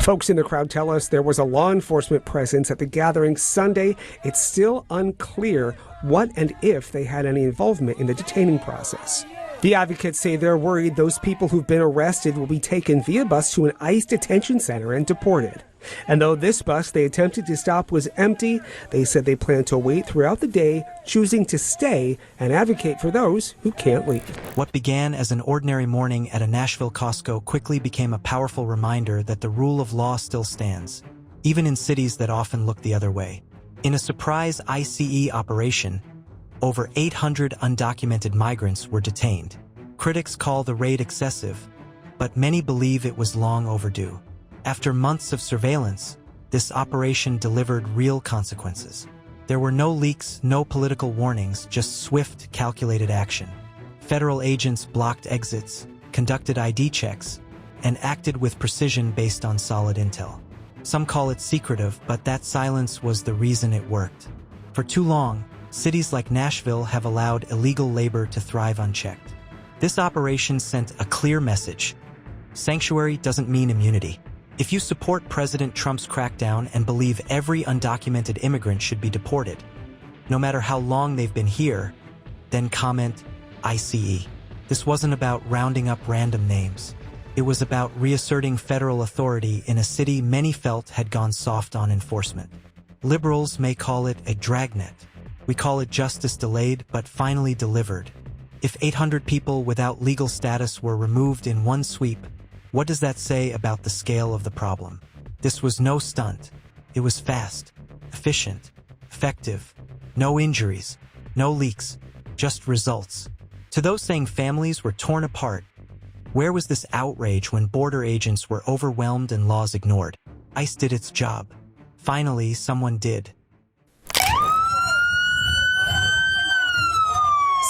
Folks in the crowd tell us there was a law enforcement presence at the gathering Sunday. It's still unclear what and if they had any involvement in the detaining process. The advocates say they're worried those people who've been arrested will be taken via bus to an ICE detention center and deported. And though this bus they attempted to stop was empty, they said they plan to wait throughout the day, choosing to stay and advocate for those who can't leave. What began as an ordinary morning at a Nashville Costco quickly became a powerful reminder that the rule of law still stands, even in cities that often look the other way. In a surprise ICE operation, over 800 undocumented migrants were detained. Critics call the raid excessive, but many believe it was long overdue. After months of surveillance, this operation delivered real consequences. There were no leaks, no political warnings, just swift, calculated action. Federal agents blocked exits, conducted ID checks, and acted with precision based on solid intel. Some call it secretive, but that silence was the reason it worked. For too long, cities like Nashville have allowed illegal labor to thrive unchecked. This operation sent a clear message. Sanctuary doesn't mean immunity. If you support President Trump's crackdown and believe every undocumented immigrant should be deported, no matter how long they've been here, then comment ICE. This wasn't about rounding up random names. It was about reasserting federal authority in a city many felt had gone soft on enforcement. Liberals may call it a dragnet. We call it justice delayed but finally delivered. If 800 people without legal status were removed in one sweep, what does that say about the scale of the problem? This was no stunt. It was fast, efficient, effective. No injuries, no leaks, just results. To those saying families were torn apart, where was this outrage when border agents were overwhelmed and laws ignored? ICE did its job. Finally, someone did.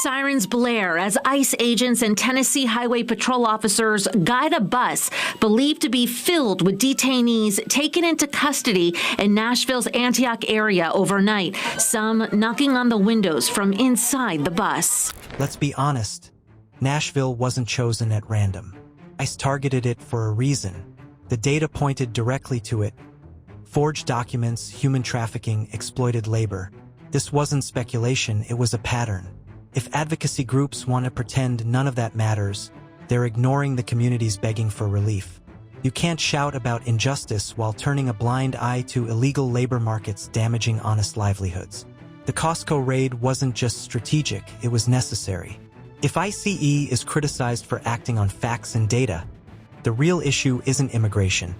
Sirens blare as ICE agents and Tennessee Highway Patrol officers guide a bus believed to be filled with detainees taken into custody in Nashville's Antioch area overnight, some knocking on the windows from inside the bus. Let's be honest, Nashville wasn't chosen at random. ICE targeted it for a reason. The data pointed directly to it. Forged documents, human trafficking, exploited labor. This wasn't speculation, it was a pattern. If advocacy groups want to pretend none of that matters, they're ignoring the communities begging for relief. You can't shout about injustice while turning a blind eye to illegal labor markets damaging honest livelihoods. The Costco raid wasn't just strategic, it was necessary. If ICE is criticized for acting on facts and data, the real issue isn't immigration,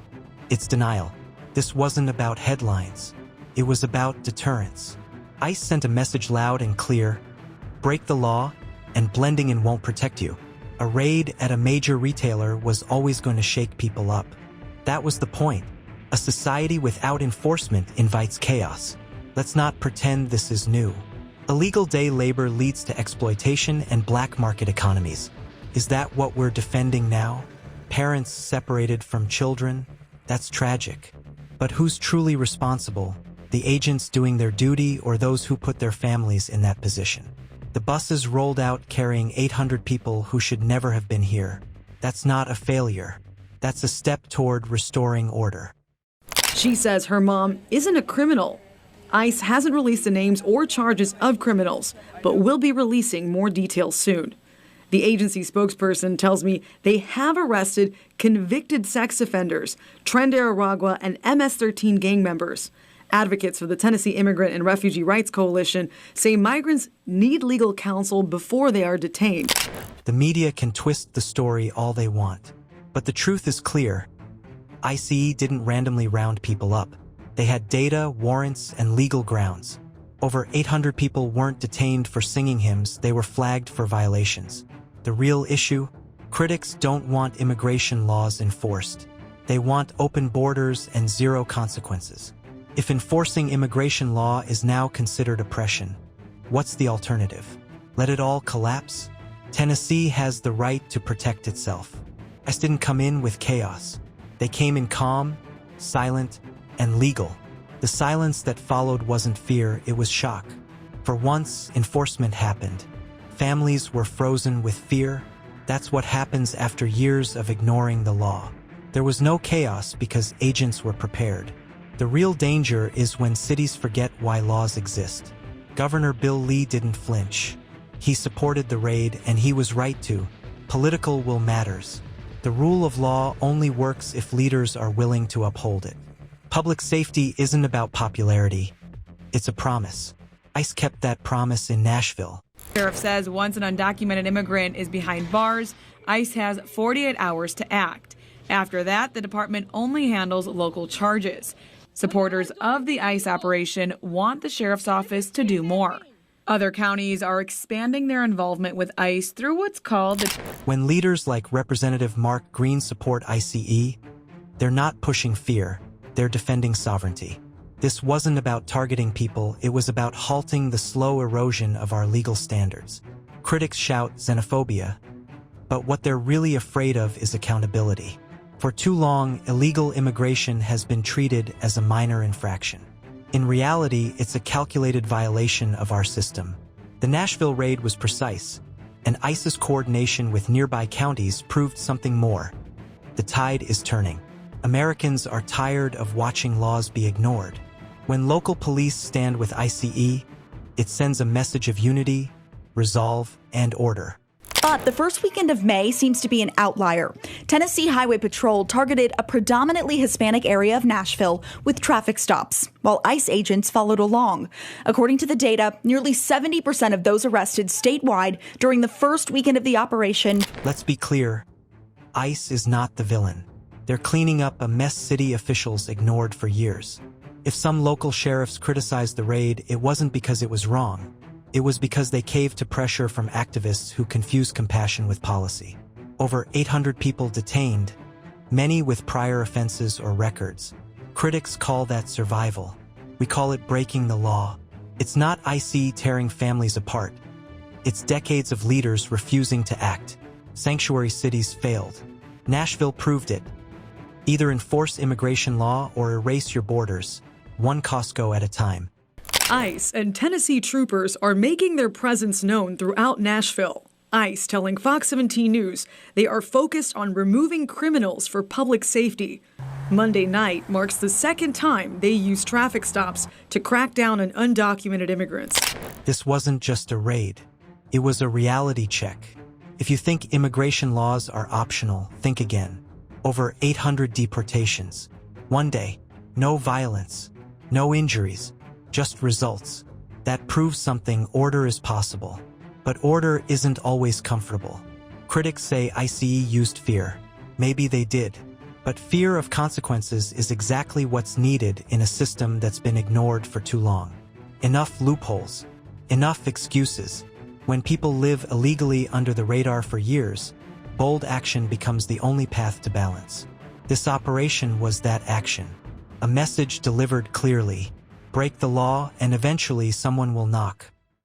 it's denial. This wasn't about headlines, it was about deterrence. ICE sent a message loud and clear: break the law, and blending in won't protect you. A raid at a major retailer was always going to shake people up. That was the point. A society without enforcement invites chaos. Let's not pretend this is new. Illegal day labor leads to exploitation and black market economies. Is that what we're defending now? Parents separated from children? That's tragic. But who's truly responsible? The agents doing their duty or those who put their families in that position? The buses rolled out carrying 800 people who should never have been here. That's not a failure. That's a step toward restoring order. She says her mom isn't a criminal. ICE hasn't released the names or charges of criminals, but will be releasing more details soon. The agency spokesperson tells me they have arrested convicted sex offenders, Trend Aragua, and MS-13 gang members. Advocates for the Tennessee Immigrant and Refugee Rights Coalition say migrants need legal counsel before they are detained. The media can twist the story all they want, but the truth is clear. ICE didn't randomly round people up. They had data, warrants, and legal grounds. Over 800 people weren't detained for singing hymns, they were flagged for violations. The real issue? Critics don't want immigration laws enforced. They want open borders and zero consequences. If enforcing immigration law is now considered oppression, what's the alternative? Let it all collapse? Tennessee has the right to protect itself. ICE didn't come in with chaos. They came in calm, silent, and legal. The silence that followed wasn't fear, it was shock. For once, enforcement happened. Families were frozen with fear. That's what happens after years of ignoring the law. There was no chaos because agents were prepared. The real danger is when cities forget why laws exist. Governor Bill Lee didn't flinch. He supported the raid, and he was right to. Political will matters. The rule of law only works if leaders are willing to uphold it. Public safety isn't about popularity. It's a promise. ICE kept that promise in Nashville. Sheriff says once an undocumented immigrant is behind bars, ICE has 48 hours to act. After that, the department only handles local charges. Supporters of the ICE operation want the sheriff's office to do more. Other counties are expanding their involvement with ICE through what's called the... When leaders like Representative Mark Green support ICE, they're not pushing fear, they're defending sovereignty. This wasn't about targeting people, it was about halting the slow erosion of our legal standards. Critics shout xenophobia, but what they're really afraid of is accountability. For too long, illegal immigration has been treated as a minor infraction. In reality, it's a calculated violation of our system. The Nashville raid was precise, and ICE's coordination with nearby counties proved something more. The tide is turning. Americans are tired of watching laws be ignored. When local police stand with ICE, it sends a message of unity, resolve, and order. But the first weekend of May seems to be an outlier. Tennessee Highway Patrol targeted a predominantly Hispanic area of Nashville with traffic stops, while ICE agents followed along. According to the data, nearly 70% of those arrested statewide during the first weekend of the operation. Let's be clear, ICE is not the villain. They're cleaning up a mess city officials ignored for years. If some local sheriffs criticized the raid, it wasn't because it was wrong. It was because they caved to pressure from activists who confuse compassion with policy. Over 800 people detained, many with prior offenses or records. Critics call that survival. We call it breaking the law. It's not ICE tearing families apart. It's decades of leaders refusing to act. Sanctuary cities failed. Nashville proved it. Either enforce immigration law or erase your borders, one Costco at a time. ICE and Tennessee troopers are making their presence known throughout Nashville. ICE telling Fox 17 News they are focused on removing criminals for public safety. Monday night marks the second time they used traffic stops to crack down on undocumented immigrants. This wasn't just a raid. It was a reality check. If you think immigration laws are optional, think again. Over 800 deportations. One day, no violence, no injuries, just results. That proves something: order is possible. But order isn't always comfortable. Critics say ICE used fear. Maybe they did. But fear of consequences is exactly what's needed in a system that's been ignored for too long. Enough loopholes. Enough excuses. When people live illegally under the radar for years, bold action becomes the only path to balance. This operation was that action. A message delivered clearly. Break the law, and eventually someone will knock.